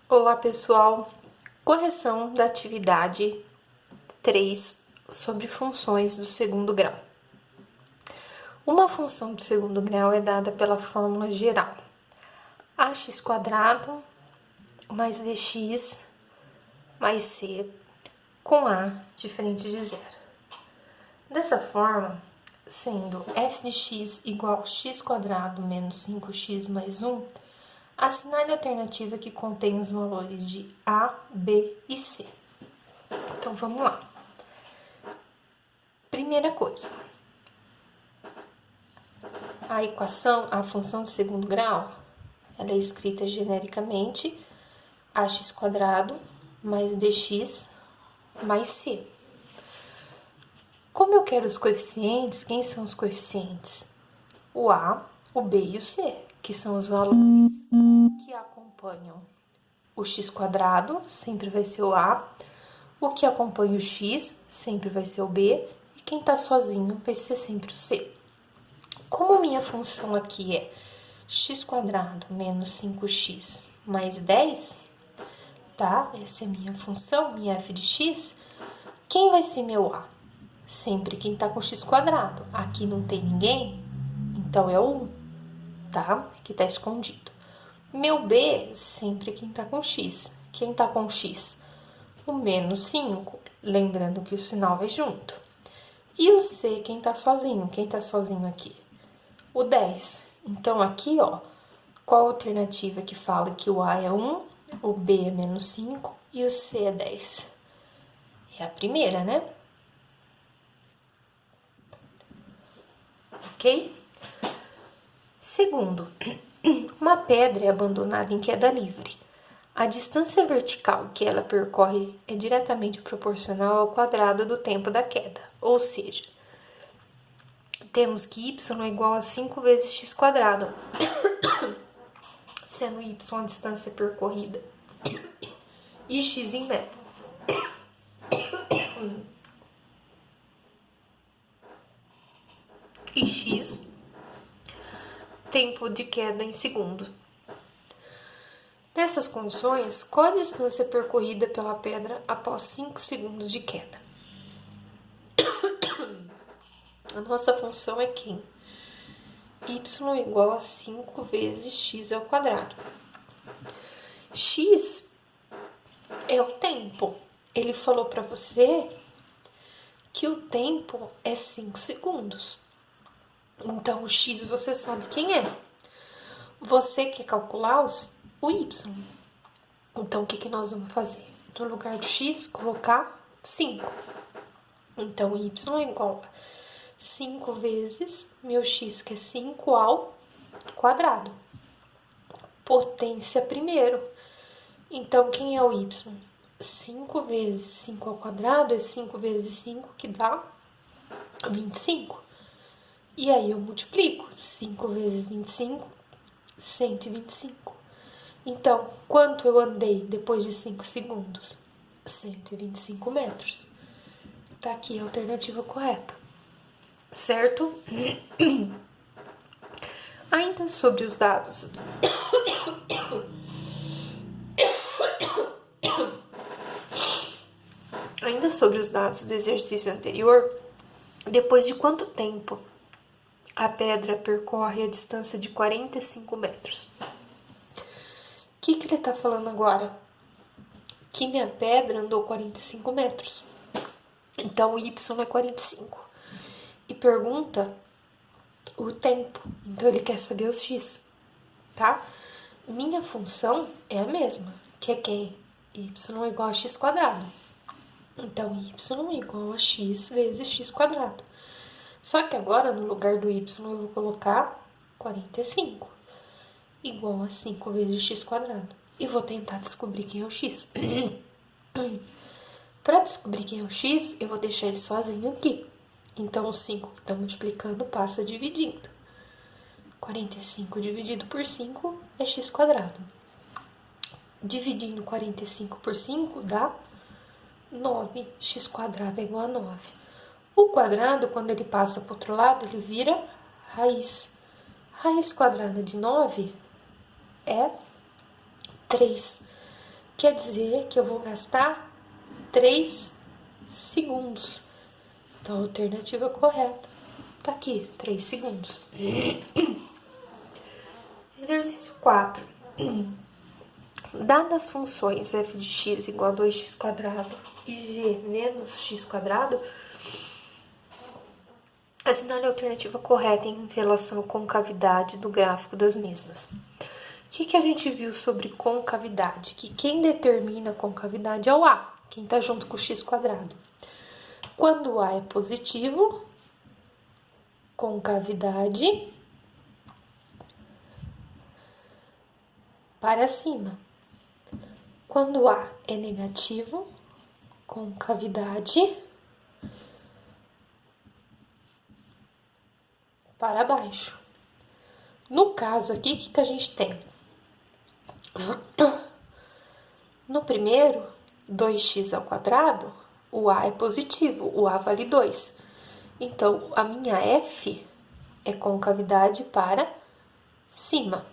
Olá, pessoal. Correção da atividade 3 sobre funções do segundo grau. Uma função do segundo grau é dada pela fórmula geral ax² mais bx mais c com a diferente de zero. Dessa forma, sendo f de x igual a x² menos 5x mais 1, assinale a alternativa que contém os valores de A, B e C. Então, vamos lá. Primeira coisa. A função do segundo grau, ela é escrita genericamente ax² mais bx mais c. Como eu quero os coeficientes, quem são os coeficientes? O A, o B e o C, que são os valores que acompanham o x², sempre vai ser o A, o que acompanha o x, sempre vai ser o B, e quem tá sozinho vai ser sempre o C. Como minha função aqui é x² menos 5x mais 10, tá? Essa é minha função, minha f de x. Quem vai ser meu A? Sempre quem tá com x². Aqui não tem ninguém, então é o 1, tá? Que tá escondido. Meu B, sempre quem tá com x. Quem tá com x? O menos 5, lembrando que o sinal vai junto. E o C, quem tá sozinho? Quem tá sozinho aqui? O 10. Então, aqui, ó, qual a alternativa que fala que o A é 1, o B é menos 5 e o C é 10? É a primeira, né? Ok? Segundo, uma pedra é abandonada em queda livre. A distância vertical que ela percorre é diretamente proporcional ao quadrado do tempo da queda, ou seja, temos que y é igual a 5 vezes x², sendo y a distância percorrida e x em metros. E x, tempo de queda em segundo. Nessas condições, qual a distância percorrida pela pedra após 5 segundos de queda? A nossa função é quem? Y igual a 5 vezes x ao quadrado. X é o tempo. Ele falou para você que o tempo é 5 segundos. Então, o x você sabe quem é. Você quer calcular o y. Então, o que nós vamos fazer? No lugar do x, colocar 5. Então, y é igual a 5 vezes meu x, que é 5 ao quadrado. Potência primeiro. Então, quem é o y? 5 vezes 5 ao quadrado é 5 vezes 5, que dá 25. E aí eu multiplico. 5 vezes 25, 125. Então, quanto eu andei depois de 5 segundos? 125 metros. Tá aqui a alternativa correta. Certo? Ainda sobre os dados. Ainda sobre os dados do exercício anterior, depois de quanto tempo a pedra percorre a distância de 45 metros? O que ele está falando agora? Que minha pedra andou 45 metros. Então, o y é 45. E pergunta o tempo. Então, ele quer saber o x, tá? Minha função é a mesma, que é quem? Y é igual a x². Então, y é igual a x vezes x². Só que agora, no lugar do y, eu vou colocar 45. Igual a 5 vezes x². E vou tentar descobrir quem é o x. Para descobrir quem é o x, eu vou deixar ele sozinho aqui. Então, o 5 que está multiplicando passa dividindo. 45 dividido por 5 é x². Dividindo 45 por 5 dá 9. X² é igual a 9. O quadrado, quando ele passa para o outro lado, ele vira raiz. Raiz quadrada de 9 é 3. Quer dizer que eu vou gastar 3 segundos. Então, a alternativa correta tá aqui, 3 segundos. Exercício 4. Dadas as funções f de x igual a 2x² e g menos x², assinale a alternativa correta em relação à concavidade do gráfico das mesmas. O que a gente viu sobre concavidade? Que quem determina a concavidade é o A, quem está junto com o x². Quando o A é positivo, concavidade para cima. Quando o A é negativo, concavidade para baixo. No caso aqui, o que a gente tem? No primeiro, 2x², o A é positivo, o A vale 2. Então, a minha F é concavidade para cima.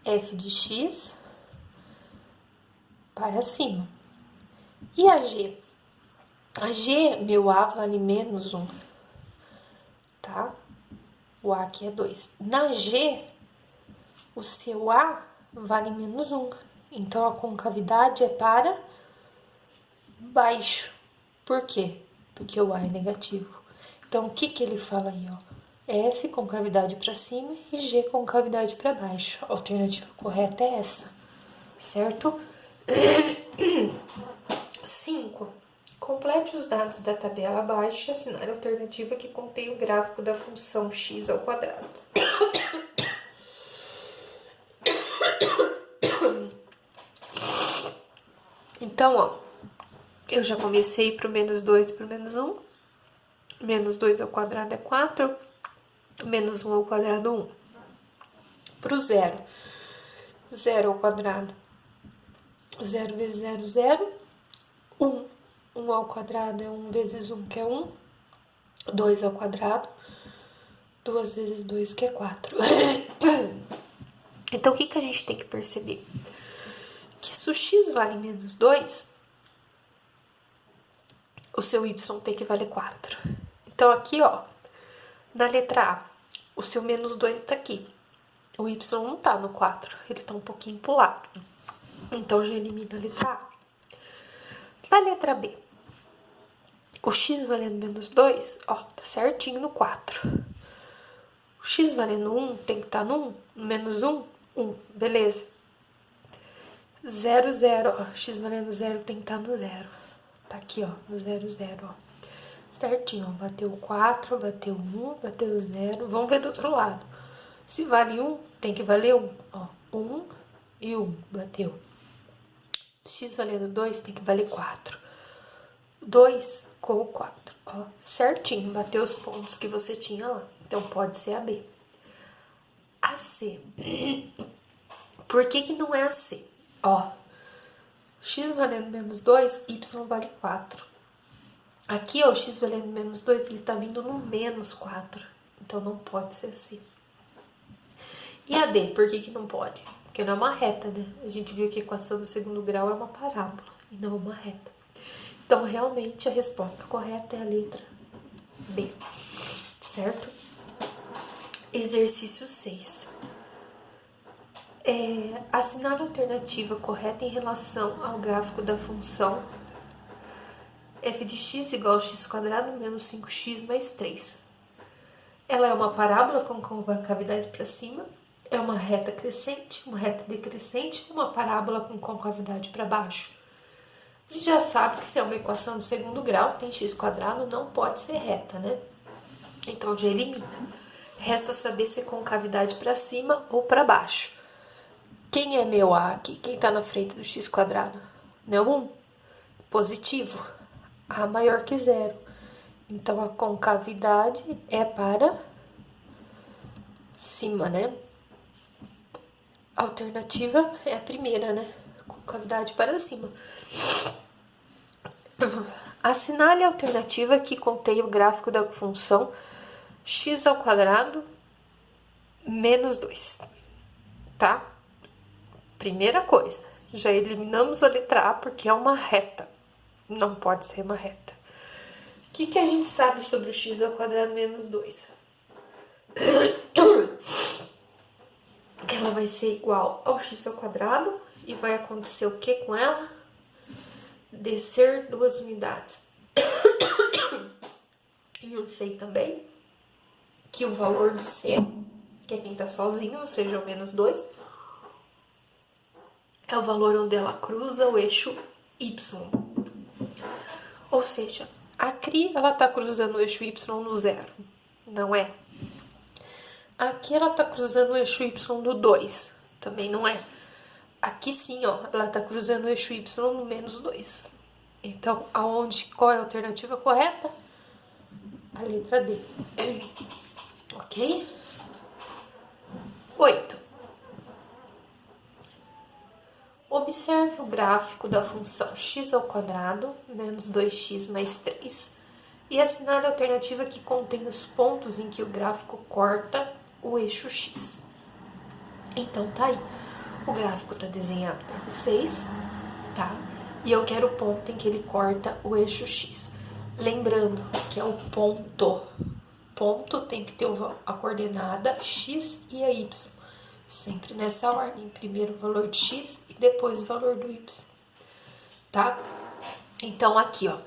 F de x para cima. E a G? A G, meu A vale menos 1, tá? O A aqui é 2. Na G, o seu A vale menos 1. Então, a concavidade é para baixo. Por quê? Porque o A é negativo. Então, o que ele fala aí, ó? F, concavidade para cima, e G, concavidade para baixo. A alternativa correta é essa, certo? 5. Complete os dados da tabela abaixo e assinale a alternativa que contém o gráfico da função x². Então, ó, eu já comecei pro menos 2 e pro menos 1. Menos 2 ao quadrado é 4. Menos 1 ao quadrado, 1. Pro zero. 0 ao quadrado. 0 vezes 0, 0. 1. 1 ao quadrado é 1 vezes 1, que é 1. 2 ao quadrado. 2 vezes 2, que é 4. Então, o que a gente tem que perceber? Que se o x vale menos 2, o seu y tem que valer 4. Então, aqui, ó, na letra A, o seu menos 2 tá aqui. O y não tá no 4, ele tá um pouquinho pro lado. Então, já elimina a letra A. Na letra B, o x valendo menos 2, ó, tá certinho no 4. O x valendo 1 tem que estar no 1. Menos 1, 1. Beleza. 0, 0, ó. X valendo 0 tem que estar no 0. Tá aqui, ó, no 0, 0, ó. Certinho, ó. Bateu 4, bateu 1, bateu 0. Vamos ver do outro lado. Se vale 1, tem que valer 1. Ó, 1 e 1. Bateu. X valendo 2 tem que valer 4. 2 com o 4. Ó, certinho. Bateu os pontos que você tinha lá. Então, pode ser a B. A C. Por que não é a C? Ó, x valendo menos 2, y vale 4. Aqui, ó, o x valendo menos 2, ele tá vindo no menos 4. Então, não pode ser assim. E a D, por que não pode? Porque não é uma reta, né? A gente viu que a equação do segundo grau é uma parábola e não uma reta. Então, realmente, a resposta correta é a letra B. Certo? Exercício 6. Assinale a alternativa correta em relação ao gráfico da função f de x igual a x² menos 5x mais 3. Ela é uma parábola com concavidade para cima, é uma reta crescente, uma reta decrescente, uma parábola com concavidade para baixo. A gente já sabe que se é uma equação de segundo grau, tem x², não pode ser reta, né? Então, já elimina. Resta saber se é concavidade para cima ou para baixo. Quem é meu A aqui? Quem está na frente do x²? Não 1. Positivo. A maior que 0. Então, a concavidade é para cima, né? A alternativa é a primeira, né? Concavidade para cima. Assinale a alternativa que contém o gráfico da função x² menos 2. Tá? Primeira coisa, Já eliminamos a letra A porque é uma reta. Não pode ser uma reta. O que a gente sabe sobre o x ao quadrado menos 2? Que ela vai ser igual ao x ao quadrado e vai acontecer o que com ela? Descer 2 unidades. E eu sei também que o valor do c, que é quem tá sozinho, ou seja, o menos 2, é o valor onde ela cruza o eixo y. Ou seja, a CRI, ela tá cruzando o eixo y no 0, não é? Aqui ela tá cruzando o eixo y no 2, também não é? Aqui sim, ó, ela tá cruzando o eixo y no menos 2. Então, qual é a alternativa correta? A letra D. Ok? 8. Observe o gráfico da função x ao quadrado menos 2x mais 3 e assinale a alternativa que contém os pontos em que o gráfico corta o eixo x. Então, tá aí. O gráfico tá desenhado para vocês, tá? E eu quero o ponto em que ele corta o eixo x. Lembrando que é o ponto. Ponto tem que ter a coordenada x e a y. Sempre nessa ordem. Primeiro o valor de x e depois o valor do y. Tá? Então, aqui, ó.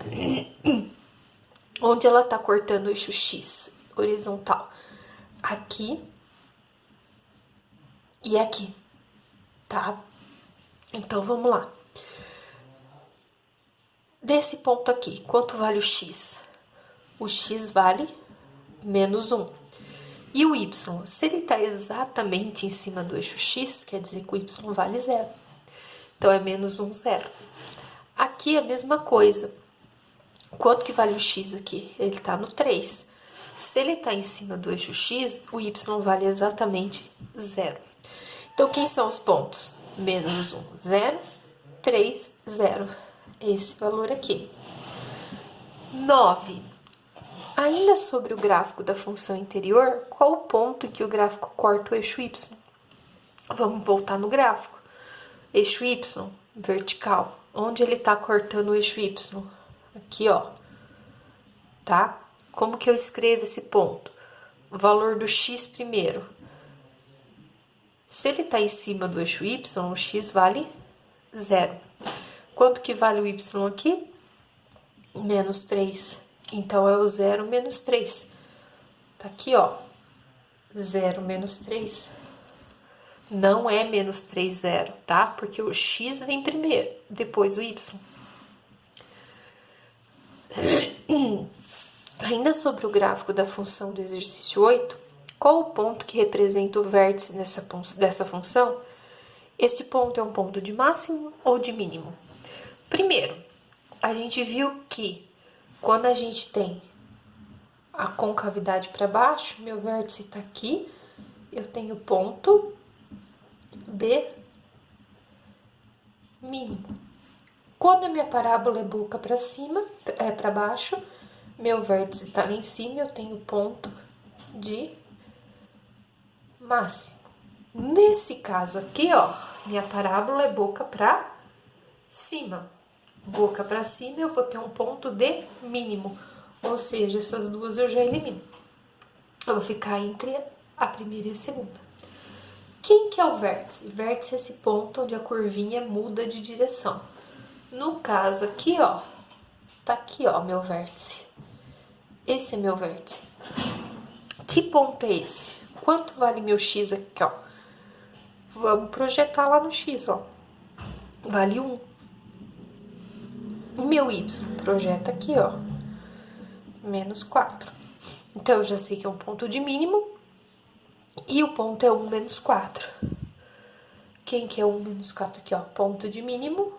Onde ela tá cortando o eixo x? Horizontal. Aqui e aqui. Tá? Então, vamos lá. Desse ponto aqui, quanto vale o x? O x vale menos 1. E o y? Se ele está exatamente em cima do eixo x, quer dizer que o y vale 0. Então, é menos 1, 0. Aqui, a mesma coisa. Quanto que vale o x aqui? Ele está no 3. Se ele está em cima do eixo x, o y vale exatamente 0. Então, quem são os pontos? Menos 1, 0, 3, 0. Esse valor aqui. 9. Ainda sobre o gráfico da função interior, qual o ponto em que o gráfico corta o eixo y? Vamos voltar no gráfico. Eixo y, vertical. Onde ele está cortando o eixo y? Aqui, ó. Tá? Como que eu escrevo esse ponto? O valor do x primeiro. Se ele está em cima do eixo y, o x vale 0. Quanto que vale o y aqui? Menos 3. Então, é o 0 menos 3. Tá aqui, ó. 0 menos 3. Não é menos 3, 0, tá? Porque o x vem primeiro, depois o y. Ainda sobre o gráfico da função do exercício 8, qual o ponto que representa o vértice dessa função? Este ponto é um ponto de máximo ou de mínimo? Primeiro, a gente viu que quando a gente tem a concavidade para baixo, meu vértice está aqui, eu tenho ponto B mínimo. Quando a minha parábola é boca para cima, para baixo, meu vértice está lá em cima, eu tenho ponto de máximo. Nesse caso aqui, ó, minha parábola é boca para cima. Boca para cima, eu vou ter um ponto de mínimo. Ou seja, essas duas eu já elimino. Eu vou ficar entre a primeira e a segunda. Quem que é o vértice? Vértice é esse ponto onde a curvinha muda de direção. No caso aqui, ó, tá aqui, ó, meu vértice. Esse é meu vértice. Que ponto é esse? Quanto vale meu x aqui, ó? Vamos projetar lá no x, ó. Vale 1. O meu y projeta aqui, ó, menos 4. Então, eu já sei que é um ponto de mínimo e o ponto é 1 menos 4. Quem que é 1 menos 4 aqui, ó? Ponto de mínimo,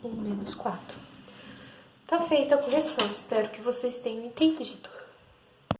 1 menos 4. Tá feita a correção, espero que vocês tenham entendido.